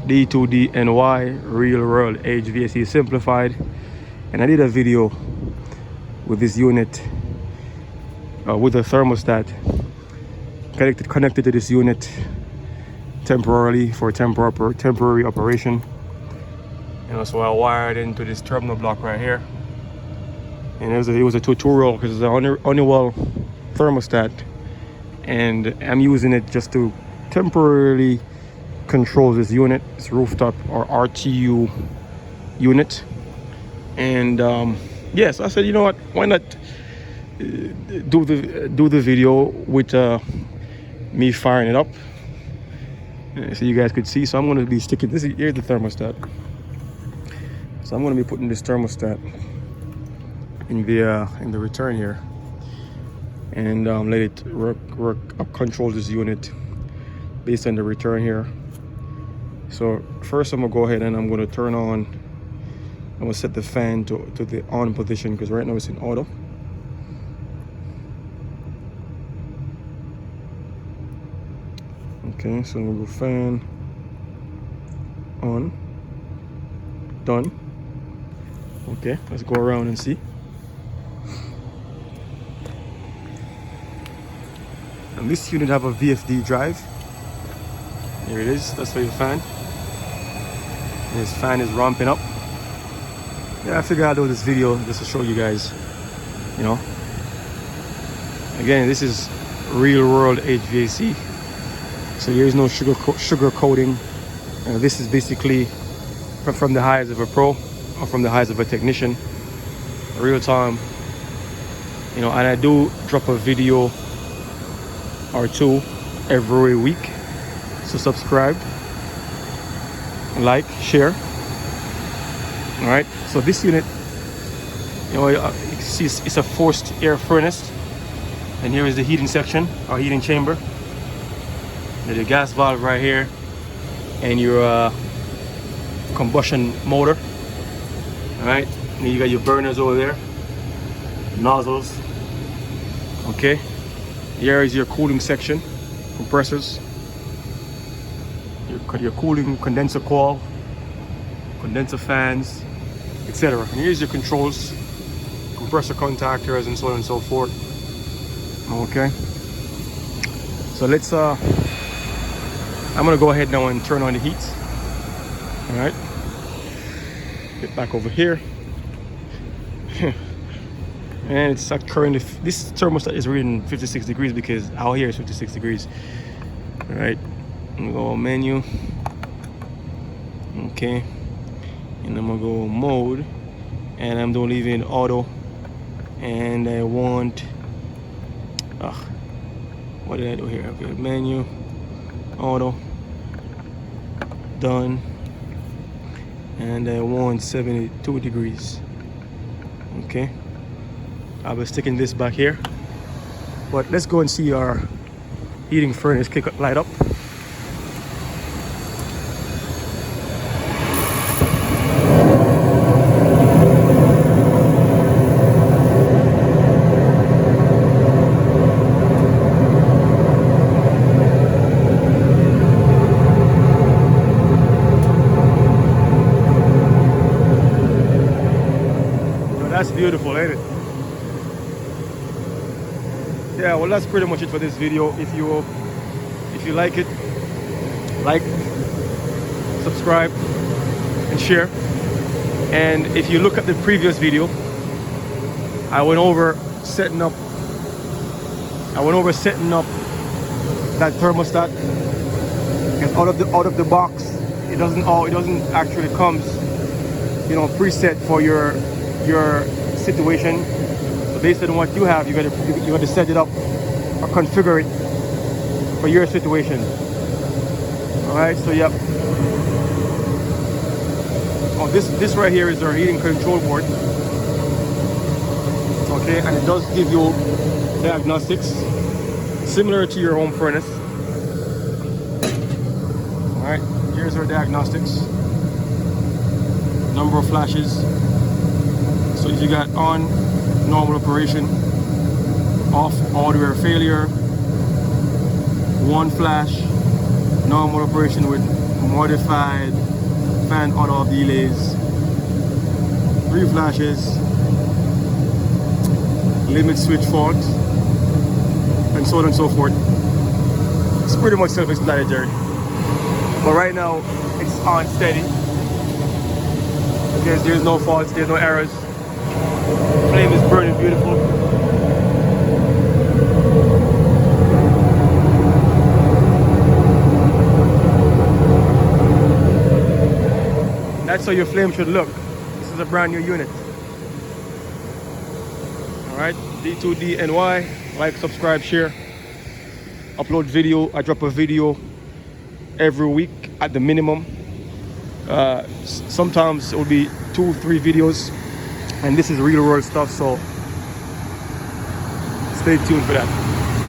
D2DNY Real World HVAC Simplified, and I did a video with this unit with a thermostat connected to this unit temporarily for temporary operation. So I wired into this terminal block right here, and it was a tutorial because it's an Honeywell thermostat, and I'm using it just to temporarily control this unit, this rooftop or RTU unit. And yes, I said, you know what, why not do the video with me firing it up so you guys could see. So I'm going to be sticking this, here's the thermostat, so I'm going to be putting this thermostat in the return here, and let it control this unit based on the return here. So first I'm gonna go ahead and I'm gonna turn on, I'm gonna set the fan to the on position, because right now it's in auto. Okay, so I'm gonna go fan on, done. Okay, let's go around and see. And this unit have a VFD drive. Here it is, that's for your fan. And this fan is ramping up. Yeah, I figured I'd do this video just to show you guys, you know. Again, this is real world HVAC. So there is no sugar coating. This is basically from the eyes of a pro or from the eyes of a technician, real time. And I do drop a video or two every week. So subscribe, like, share. All right. So this unit, you see it's a forced air furnace, and here is the heating section or heating chamber. There's a gas valve right here, and your combustion motor. All right. And you got your burners over there, nozzles. Okay. Here is your cooling section, compressors. Your cooling condenser coil, condenser fans, etc. And here's your controls, compressor contactors, and so on and so forth. Okay, so let's I'm gonna go ahead now and turn on the heat. All right, get back over here. And it's currently, this thermostat is reading 56 degrees because out here is 56 degrees. All right. I'm gonna go menu. Okay, and I'm gonna go mode, and I'm gonna leave it in auto, and I want what did I do here? Okay, menu, auto, done, and I want 72 degrees. Okay, I'll be sticking this back here, but let's go and see our heating furnace light up. That's beautiful, ain't it? Yeah, well, that's pretty much it for this video. If you like it, like, subscribe, and share. And if you look at the previous video, I went over setting up that thermostat. And out of the box, it doesn't actually comes, preset for your situation. So based on what you have, you got to set it up or configure it for your situation. All right, so yep. Oh, this right here is our heating control board. Okay, and it does give you diagnostics similar to your home furnace. All right, here's our diagnostics. Number of flashes. So if you got on, normal operation, off, hardware failure, one flash, normal operation with modified fan on-off delays, 3 flashes, limit switch fault, and so on and so forth. It's pretty much self-explanatory. But right now, it's on steady. Because there's no faults, there's no errors. Flame is burning beautiful. That's how your flame should look. This is a brand new unit. Alright, D2DNY, like, subscribe, share. Upload video. I drop a video every week at the minimum. Sometimes it will be 2-3 videos, and this is real world stuff, so stay tuned for that.